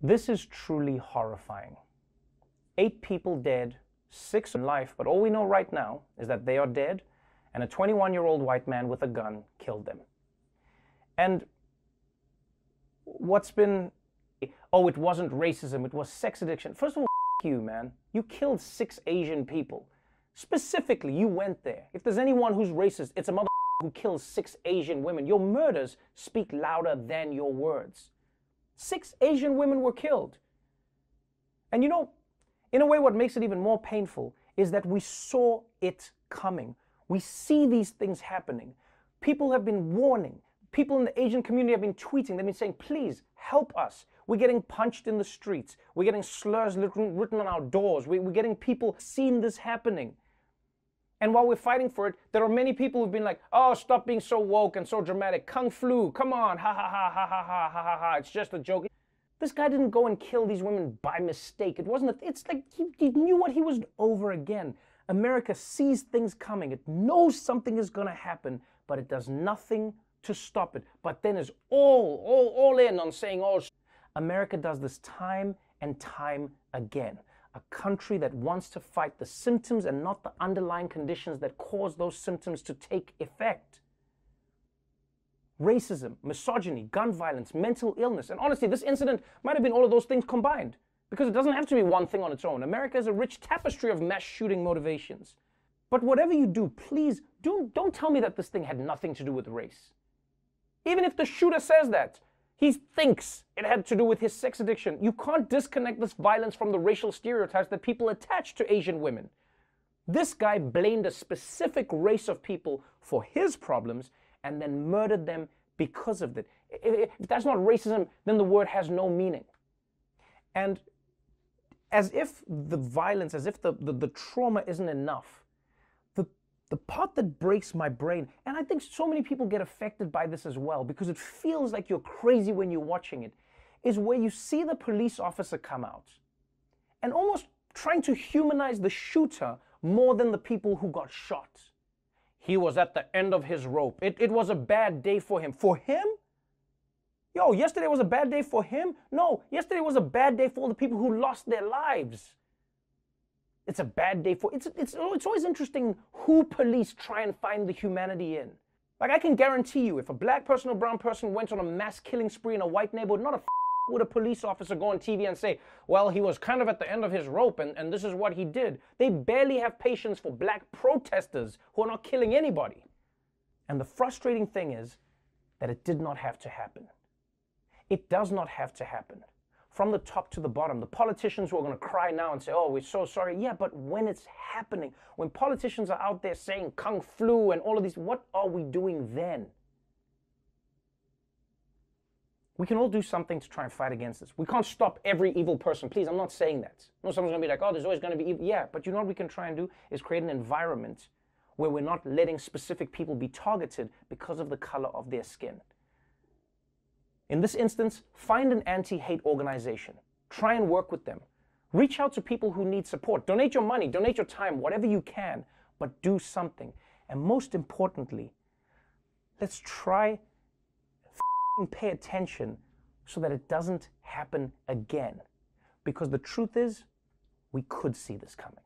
This is truly horrifying. 8 people dead, 6 in life, but all we know right now is that they are dead, and a 21-year-old white man with a gun killed them. And what's been, oh, it wasn't racism, it was sex addiction. First of all, you, man. You killed 6 Asian people. Specifically, you went there. If there's anyone who's racist, it's a mother who kills 6 Asian women. Your murders speak louder than your words. 6 Asian women were killed. And you know, in a way, what makes it even more painful is that we saw it coming. We see these things happening. People have been warning. People in the Asian community have been tweeting. They've been saying, please help us. We're getting punched in the streets. We're getting slurs written on our doors. We're getting people seeing this happening. And while we're fighting for it, there are many people who've been like, oh, stop being so woke and so dramatic. Kung flu, come on, ha ha ha ha ha ha ha ha ha. It's just a joke. This guy didn't go and kill these women by mistake. It wasn't, it's like he knew what he was over again. America sees things coming. It knows something is going to happen, but it does nothing to stop it. But then is all in on saying, oh, America does this time and time again. A country that wants to fight the symptoms and not the underlying conditions that cause those symptoms to take effect. Racism, misogyny, gun violence, mental illness. And honestly, this incident might have been all of those things combined, because it doesn't have to be one thing on its own. America is a rich tapestry of mass shooting motivations. But whatever you do, please don't tell me that this thing had nothing to do with race. Even if the shooter says that, he thinks it had to do with his sex addiction. You can't disconnect this violence from the racial stereotypes that people attach to Asian women. This guy blamed a specific race of people for his problems and then murdered them because of it. If that's not racism, then the word has no meaning. And as if the violence, as if the trauma isn't enough, the part that breaks my brain, and I think so many people get affected by this as well, because it feels like you're crazy when you're watching it, is where you see the police officer come out and almost trying to humanize the shooter more than the people who got shot. He was at the end of his rope. It was a bad day for him. For him? Yo, yesterday was a bad day for him? No, yesterday was a bad day for all the people who lost their lives. It's a bad day for, it's always interesting who police try and find the humanity in. Like, I can guarantee you, if a black person or brown person went on a mass killing spree in a white neighborhood, not a would a police officer go on TV and say, well, he was kind of at the end of his rope and this is what he did. They barely have patience for black protesters who are not killing anybody. And the frustrating thing is that it did not have to happen. It does not have to happen. From the top to the bottom, the politicians who are going to cry now and say, oh, we're so sorry. Yeah, but when it's happening, when politicians are out there saying Kung flu and all of these, what are we doing then? We can all do something to try and fight against this. We can't stop every evil person. Please, I'm not saying that. No, someone's going to be like, oh, there's always going to be evil. Yeah, but you know what we can try and do is create an environment where we're not letting specific people be targeted because of the color of their skin. In this instance, find an anti-hate organization. Try and work with them. Reach out to people who need support. Donate your money, donate your time, whatever you can, but do something. And most importantly, let's try and pay attention so that it doesn't happen again. Because the truth is, we could see this coming.